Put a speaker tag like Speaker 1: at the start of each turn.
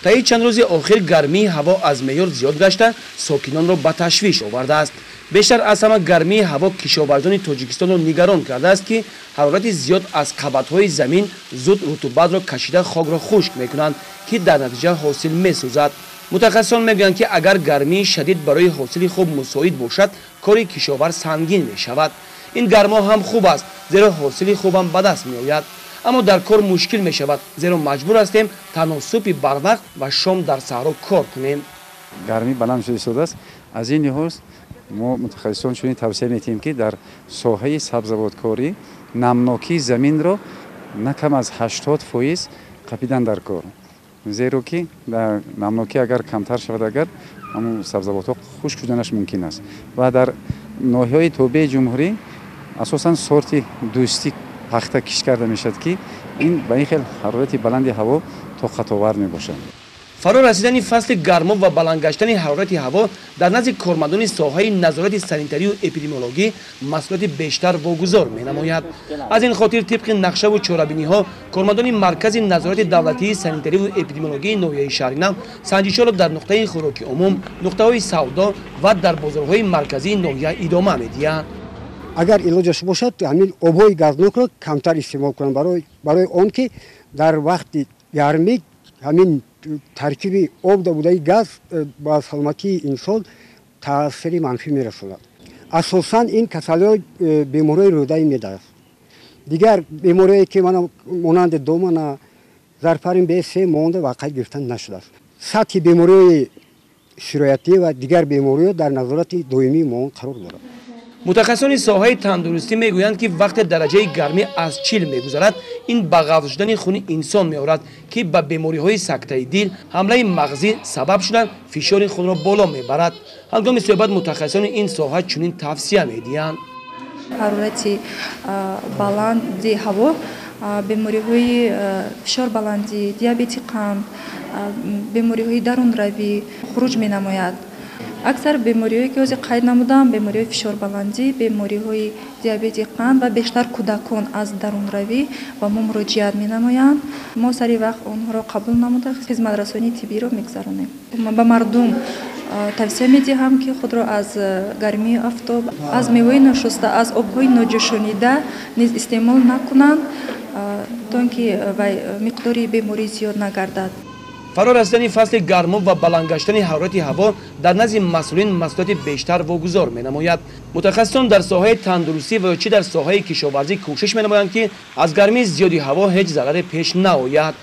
Speaker 1: таи чанд рӯзи охир гармии ҳаво аз меъёр зиёд гашта сокинонро ба ташвиш овардааст. бештар аз ҳама гармии ҳаво кишоварзони тоҷикистонро нигарон кардааст ки ҳарорати зиёд аз қабатҳои замин зуд рутубатро кашида хокро хушк мекунанд ки дар натиҷа ҳосил месӯзад. мутахассисон мегӯянд ки агар гармии шадид барои ҳосили хуб мусоид бошад кори кишовар сангин мешавад. ин гармо ҳам хуб аст зеро ҳосили хубам ба даст меояд, аммо дар кор мушкил мешавад зеро маҷбур ҳастем танҳо субҳи барвақт ва шом дар саҳро кор кунем.
Speaker 2: гармӣ баланд шудааст. аз ин лиҳоз мо мутахассисон чунин тавсия метиҳем ки дар соҳаи сабзавоткорӣ намнокии заминро на кам аз 80% қапидан дар кор, зеро ки намнокӣ агар камтар шавад агар ҳамун сабзавотҳо хушк шуданаш мумкин аст. ва дар ноҳияҳои тобеи ҷумҳурӣ асосан сорти дӯстӣ пахта киш карда мешавад ки ин ба ин хел ҳарорати баланди ҳаво тоқатовар мебошад.
Speaker 1: фаро расидани фасли гармо ва баландгаштани ҳарорати ҳаво дар назди кормандони соҳаи назорати санитарию эпидемиологӣ масъулияти бештар вогузор менамояд. аз ин хотир тибқи нақшаву чорабиниҳо кормандони маркази назорати давлатии санитариву эпидемиологии ноҳияи шаҳри Нав санҷишҳоро дар нуқтаи хӯроки умум, нуқтаҳои савдо ва дар бозорҳои марказии ноҳия идома медиҳанд.
Speaker 3: агар илоҷаш бошад ҳамин обҳои газнокро камтар истеъмол кунанд барои он ки дар вақти гармӣ ҳамин таркиби об будаи газ ба саломатии инсон таъсири манфӣ мерасонад. асосан ин касалиҳои бемориҳои рӯдаи меъда аст. дигар бемориҳое ки монанди домана зарфарин б3 монда вақъа гирифта нашудааст. сатҳи бемориҳои сироятӣ ва дигар бемориҳо дар назорати доимии мо қарор дорад.
Speaker 1: мутахассисони соҳаи тандурустӣ мегӯянд ки вақте дараҷаи гармӣ аз 40 мегузарад ин ба ғафз шудани хуни инсон меорад ки ба бемориҳои сактаи дил, ҳамлаи мағзӣ сабаб шуда фишори хунро боло мебарад. ҳангоми суҳбат мутахассисони ин соҳа чунин тавсия медиҳанд.
Speaker 4: ҳарорати баланди ҳаво бемориҳои фишор баландӣ, диабети қанд, бемориҳои дарунравӣ хуруҷ менамояд. аксар бемориҳое ки ҳозир қайд намудам, бемориҳои фишорбаландӣ, бемориҳои диабети қанд ва бештар кӯдакон аз дарунравӣ ба мо муроҷиат менамоянд. мо сари вақт онҳоро қабул намуда хизматрасонии тиббиро мегузаронем. ба мардум тавсия медиҳам ки худро аз гармии афтоб, аз мевои ношуста, аз обҳои ноҷӯшонида низ истеъмол накунанд, то ин ки миқдори беморӣ зиёд нагардад.
Speaker 1: фаро расидани фасли гармо ва баландгаштани ҳарорати ҳаво дар назди масъулин масъулияти бештар вогузор менамояд. мутахассисон дар соҳаи тандурустӣ ва чи дар соҳаи кишоварзӣ кӯшиш менамоянд ки аз гармии зиёди ҳаво ҳеҷ зараре пеш наояд.